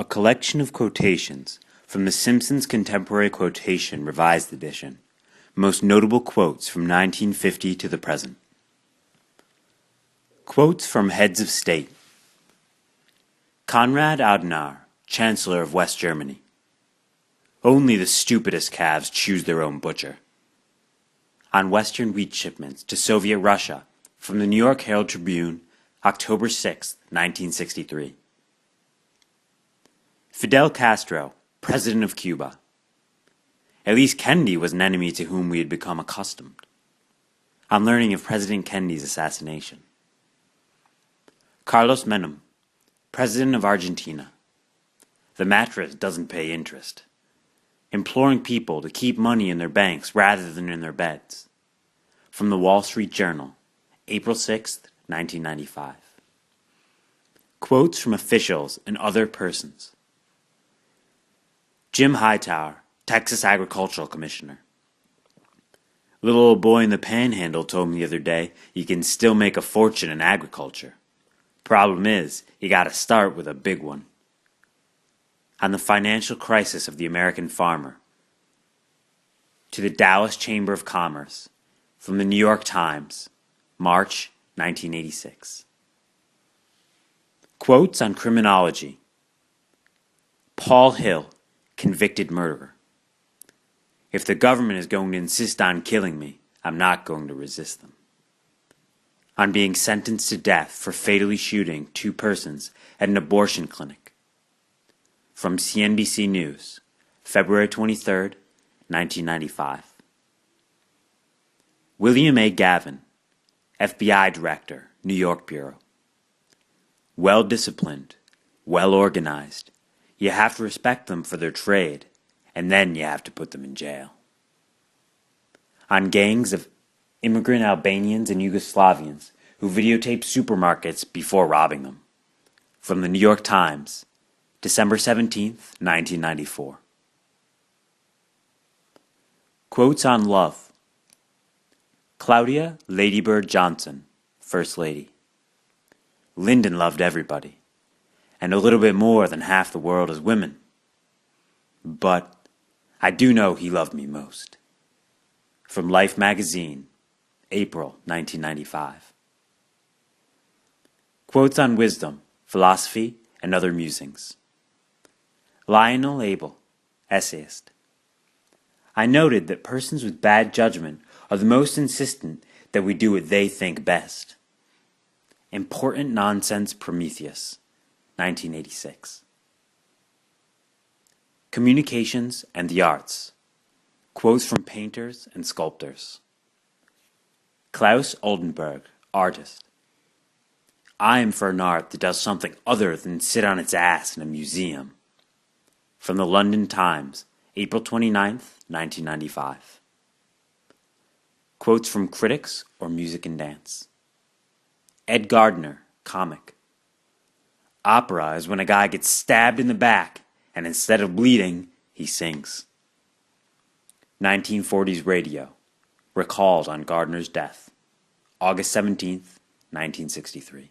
A collection of quotations from the Simpsons Contemporary Quotation Revised Edition. Most notable quotes from 1950 to the present. Quotes from Heads of State. Konrad Adenauer, Chancellor of West Germany. Only the stupidest calves choose their own butcher. On Western wheat shipments to Soviet Russia from the New York Herald Tribune, October 6, 1963. Fidel Castro, President of Cuba. At least Kennedy was an enemy to whom we had become accustomed. On learning of President Kennedy's assassination. Carlos Menem, President of Argentina. The mattress doesn't pay interest. Imploring people to keep money in their banks rather than in their beds. From the Wall Street Journal, April 6, 1995. Quotes from officials and other persons. Jim Hightower, Texas Agricultural Commissioner. Little old boy in the Panhandle told me the other day you can still make a fortune in agriculture. Problem is, you gotta start with a big one. On the financial crisis of the American farmer. To the Dallas Chamber of Commerce, from the New York Times, March 1986. Quotes on criminology. Paul Hill, convicted murderer. If the government is going to insist on killing me, I'm not going to resist them. On being sentenced to death for fatally shooting 2 persons at an abortion clinic. From CNBC News, February 23, 1995. William A. Gavin, FBI Director, New York Bureau. Well-disciplined, well-organized. You have to respect them for their trade, and then you have to put them in jail. On gangs of immigrant Albanians and Yugoslavians who videotaped supermarkets before robbing them. From the New York Times, December 17, 1994. Quotes on love. Claudia Ladybird Johnson, First Lady. Lyndon loved everybody, and a little bit more than half the world is women. But I do know he loved me most. From Life magazine, April 1995. Quotes on wisdom, philosophy, and other musings. Lionel Abel, essayist. I noted that persons with bad judgment are the most insistent that we do what they think best. Important Nonsense Prometheus, 1986. Communications and the Arts. Quotes from painters and sculptors. Klaus Oldenburg, artist. I am for an art that does something other than sit on its ass in a museum. From the London Times, April 29, 1995. Quotes from critics or music and dance. Ed Gardner, comic. Opera is when a guy gets stabbed in the back, and instead of bleeding, he sings. 1940s radio, recalled on Gardner's death, August 17, 1963.